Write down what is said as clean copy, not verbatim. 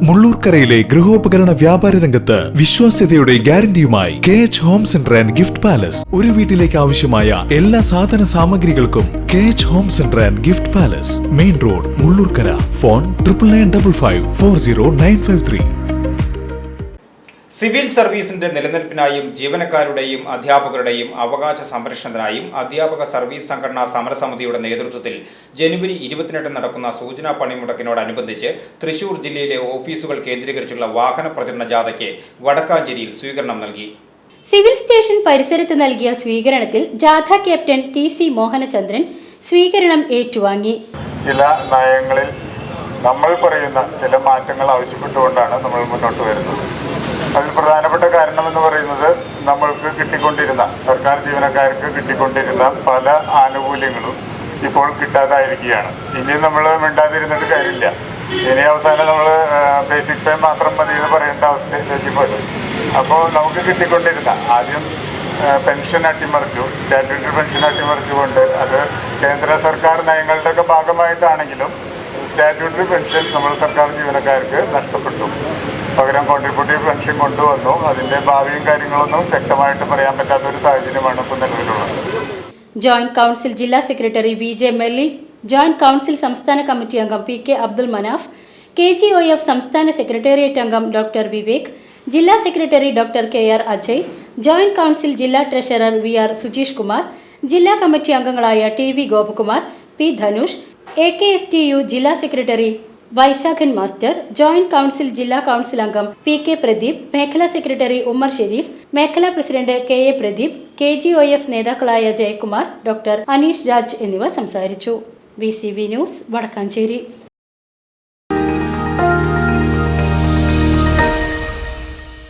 മുള്ളൂർക്കരയിലെ ഗൃഹോപകരണ വ്യാപാര രംഗത്ത് വിശ്വാസ്യതയുടെ ഗ്യാരണ്ടിയുമായി KH home centre and gift palace. ഒരു വീട്ടിലേക്ക് ആവശ്യമായ എല്ലാ സാധന സാമഗ്രികൾക്കും KH home centre and gift palace, main road, Mullurkara. Phone 9955540953. Civil സർവീസിന്റെ നിലനിൽപ്പിനായും ജീവനക്കാരുടെയും അധ്യാപകരുടെയും അവകാശ സംരക്ഷണത്തിനായും അധ്യാപക സർവീസ് സംഘടനാ സമരസമിതിയുടെ നേതൃത്വത്തിൽ ജനുവരി 28 നടക്കുന്ന സൂചനാ പണിമുടക്കിനോടനുബന്ധിച്ച് തൃശൂർ ജില്ലയിലെ ഓഫീസുകൾ കേന്ദ്രീകരിച്ചുള്ള വാഹന പ്രചരണ ജാഥയ്ക്ക് വടക്കാഞ്ചേരിയിൽ സ്വീകരണം നൽകി. സിവിൽ സ്റ്റേഷൻ പരിസരത്ത് നൽകിയ സ്വീകരണത്തിൽ ജാഥ ക്യാപ്റ്റൻ TC മോഹനചന്ദ്രൻ സ്വീകരണം ഏറ്റുവാങ്ങി. ചില നയങ്ങളിൽ നമ്മൾ പറയുന്ന ചില മാറ്റങ്ങൾ ആവശ്യപ്പെട്ടുകൊണ്ടാണ് നമ്മൾ മുന്നോട്ട് വരുന്നത്. അതിൽ പ്രധാനപ്പെട്ട കാരണമെന്ന് പറയുന്നത് നമ്മൾക്ക് കിട്ടിക്കൊണ്ടിരുന്ന സർക്കാർ ജീവനക്കാർക്ക് കിട്ടിക്കൊണ്ടിരുന്ന പല ആനുകൂല്യങ്ങളും ഇപ്പോൾ കിട്ടാതായിരിക്കുകയാണ്. ഇനി നമ്മൾ മിണ്ടാതിരുന്നിട്ട് കാര്യമില്ല. ഇനി അവസാനം നമ്മൾ ബേസിക് പേ മാത്രം മതി എന്ന് പറയേണ്ട അവസ്ഥയിലേക്ക് പോലും. അപ്പോൾ നമുക്ക് കിട്ടിക്കൊണ്ടിരുന്ന ആദ്യം പെൻഷൻ അട്ടിമറിച്ചു, സ്റ്റാറ്റ്യൂട്ടറി പെൻഷൻ അട്ടിമറിച്ചുകൊണ്ട് അത് കേന്ദ്ര സർക്കാർ നയങ്ങളുടെയൊക്കെ ഭാഗമായിട്ടാണെങ്കിലും സ്റ്റാറ്റ്യൂട്ടറി പെൻഷൻ നമ്മൾ സർക്കാർ ജീവനക്കാർക്ക് നഷ്ടപ്പെട്ടു. പകരം കോൺട്രിബ്യൂട്ടീവ് പെൻഷൻ കൊണ്ടുവന്നു. അതിന്റെ ഭാവിയും കാര്യങ്ങളൊന്നും വ്യക്തമായിട്ട് പറയാൻ പറ്റാത്ത ഒരു സാഹചര്യമാണ് ഇപ്പോൾ നിലവിലുള്ളത്. ജോയിന്റ് കൗൺസിൽ ജില്ലാ secretary VJ Merly, joint council സംസ്ഥാന കമ്മിറ്റി അംഗം PK അബ്ദുൽ മനാഫ്, KGOF സംസ്ഥാന സെക്രട്ടേറിയറ്റ് അംഗം ഡോക്ടർ വിവേക്, ജില്ലാ secretary doctor KR Ajay, joint council ജില്ലാ ട്രഷറർ VR സുജീഷ് കുമാർ, ജില്ലാ കമ്മിറ്റി അംഗങ്ങളായ TV Gopakumar, P Dhanush, AKSTU ജില്ലാ secretary Vaisakhan master, joint council ജില്ലാ കൗൺസിൽ അംഗം PK പ്രദീപ്, മേഖലാ സെക്രട്ടറി ഉമ്മർ ഷെരീഫ്, മേഖലാ പ്രസിഡന്റ് KA പ്രദീപ്, KGOF നേതാക്കളായ ജയകുമാർ, ഡോക്ടർ അനീഷ് രാജ് എന്നിവർ സംസാരിച്ചു. VCV news, Vadakkanchery.